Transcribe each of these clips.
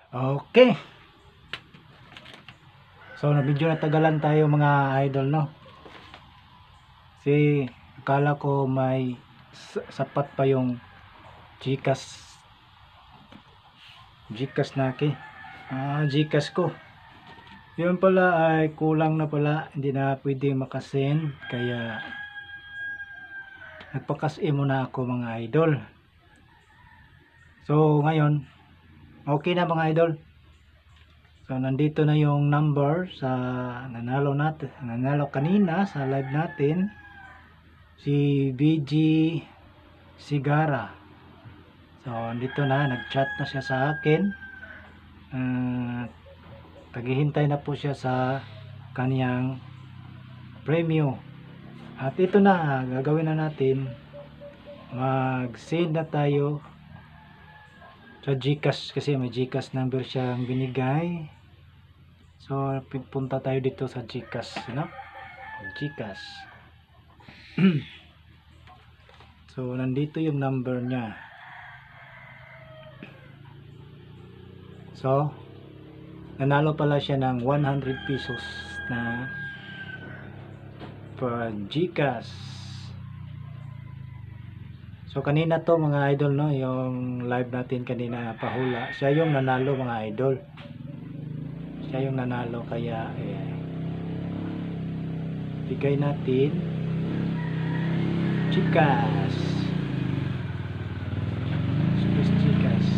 Okay. So medyo natagalan tayo mga idol, no? Kasi akala ko may sapat pa yung Gcash Gcash ko. Yun pala ay kulang na pala, hindi na pwedeng makasend, kaya nagpa-cash-in muna ako mga idol. So ngayon okay na mga idol. So nandito na yung number sa nanalo kanina sa live natin, si BG Sigara. So nandito na, nag-chat na siya sa akin. Naghihintay na po siya sa kaniyang premyo. At ito na, gagawin na natin. Mag-send na tayo sa Gcash kasi may Gcash number siyang binigay. So punta tayo dito sa Gcash, no? Gcash. So nandito yung number niya. So nanalo pala siya ng 100 pesos na per Gcash. So kanina to mga idol, no, yung live natin kanina pahula, siya yung nanalo mga idol. Siya yung nanalo, kaya bigay natin Gcash. Gcash.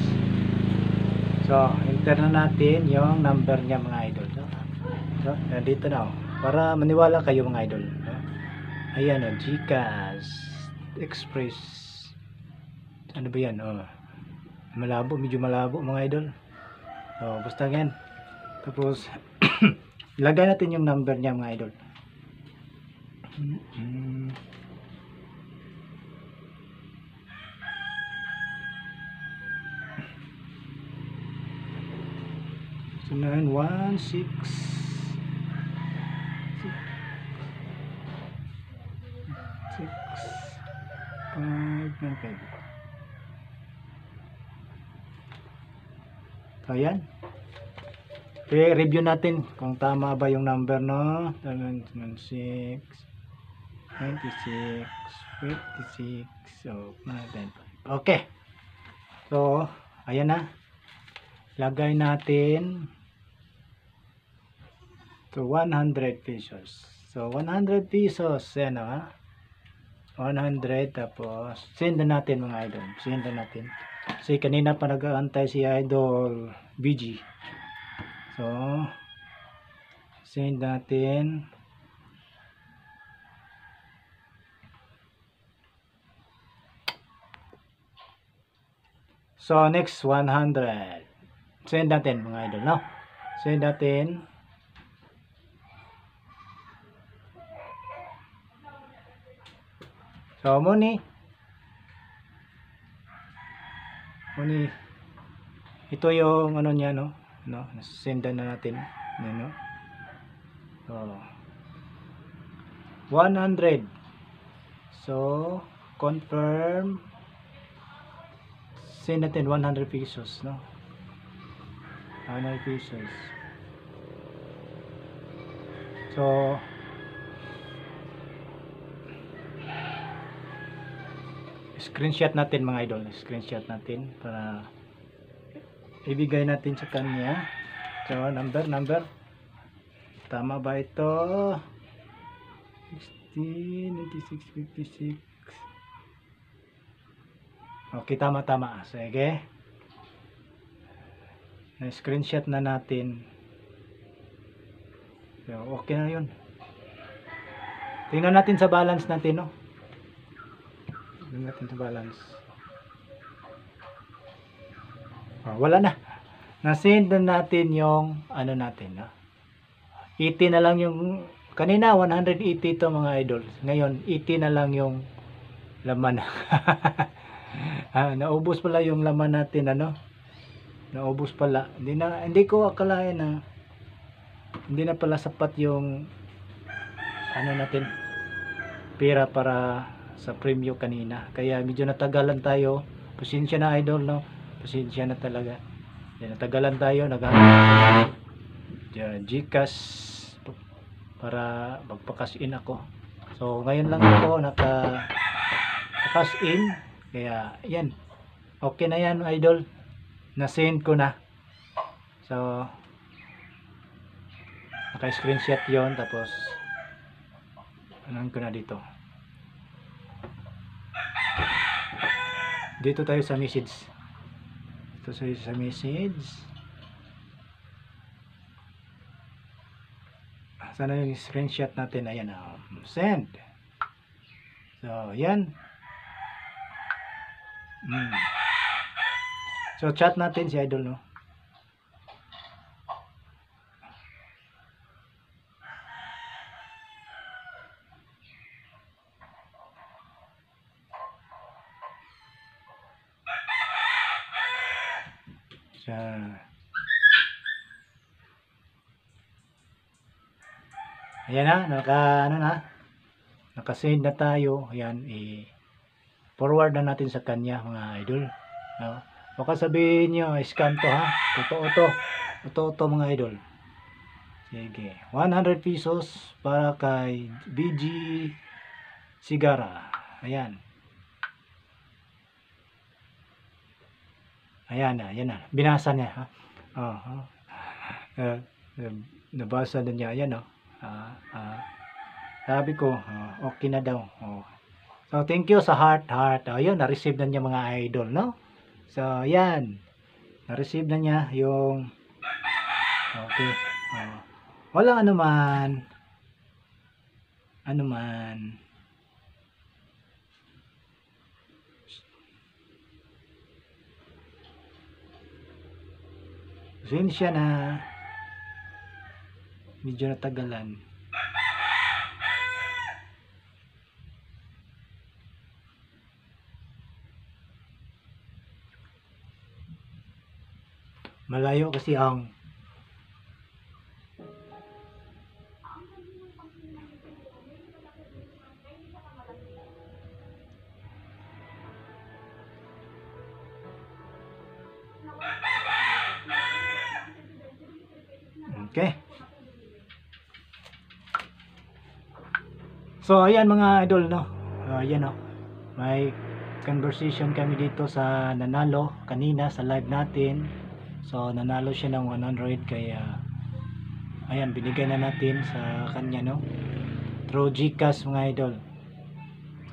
So enter na natin yung number niya mga idol. So nandito na, para maniwala kayo mga idol. Ayan o, Gcash Express. Ano ba yan? Malabo, medyo malabo mga idol. So basta yan. Tapos ilagay natin yung number niya mga idol. So 916 595. So ayan. Okay, review natin kung tama ba yung number, no? 716 96 56. So natin. Okay. So ayan na. Lagay natin to 100 pesos. So 100 pesos, yan o, 100, tapos send na natin mga idol. Send na natin. Kasi kanina pa nag-aantay si Idol BG. So send natin. So next 100. Send natin mga idol, no? Send natin. So muni ito yung ano niya, no? Sendan na natin, no? So 100. So confirm. Send natin 100 pesos, no? 100 pesos. So screenshot natin mga idol, screenshot natin para ibigay natin sa kanya. So number tama ba ito? 16 96 56. Okay, tama. Sige, na screenshot na natin. So okay na yun. Tingnan natin sa balance natin, no? Tingnan natin sa balance. Wala na. Na-send na natin yung ano natin, no? 80 na lang yung kanina, 180 to mga idol. Ngayon 80 na lang yung laman. Naubos pala yung laman natin, ano? Naubos pala. Hindi ko akalain na hindi na pala sapat yung ano natin, pera para sa premyo kanina. Kaya medyo natagalan tayo. Pasensya na idol, no? Pasensya na talaga. Yan, natagalan tayo, naghanap Gcash para magpa-cash in ako. So ngayon lang ako naka-cash in, kaya yan, okay na yan idol, na-send ko na. So naka-screenshot yon, tapos anan ko na dito tayo sa message. Ito sa message. Sana yung screenshot natin. Ayan, send. So yan. So chat natin si idol, no? Ayan na, naka-send na tayo. Ayan, forward na natin sa kanya, mga idol. No? Baka sabihin nyo, scam to ha. Totoo to mga idol. Sige, 100 pesos para kay BG Sigara. Ayan. Ayan na. Binasa niya ha. Nabasa na niya. Ayan o. Sabi ko, okay na daw. So thank you sa heart. Ayun, na-receive na niya mga idol, no? So yan, na-receive na niya yung okay. Walang anuman. Siya na medyo natagalan. Malayo kasi ang okay. So ayan mga idol, no. Ayan, no. May conversation kami dito sa nanalo kanina sa live natin. So nanalo siya ng 100, kaya ayan, binigay na natin sa kanya, no, through Gcash mga idol.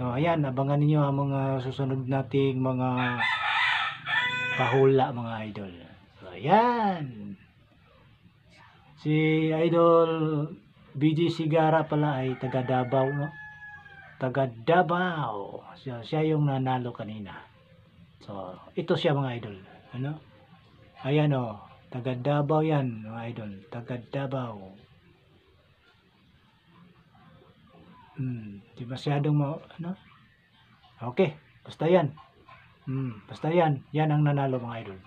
So ayan, abangan niyo ang mga susunod nating mga pahula mga idol. So ayan, si idol BG Sigara pala ay taga Davao, no? Taga Davao. Siya yung nanalo kanina. So ito siya mga idol. Ano? Ayan o. Taga Davao yan mga idol. Taga Davao. Di masyadong ano? Okay. Basta yan. Basta yan. Yan ang nanalo mga idol.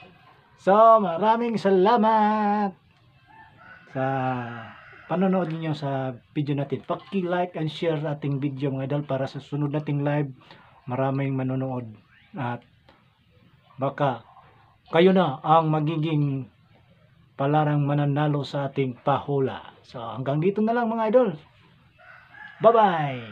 So maraming salamat sa panonood niyo sa video natin. Paki-like and share ating video mga idol para sa sunod nating live maraming manonood at baka kayo na ang magiging palarang mananalo sa ating pahula. So hanggang dito na lang mga idol. Bye bye.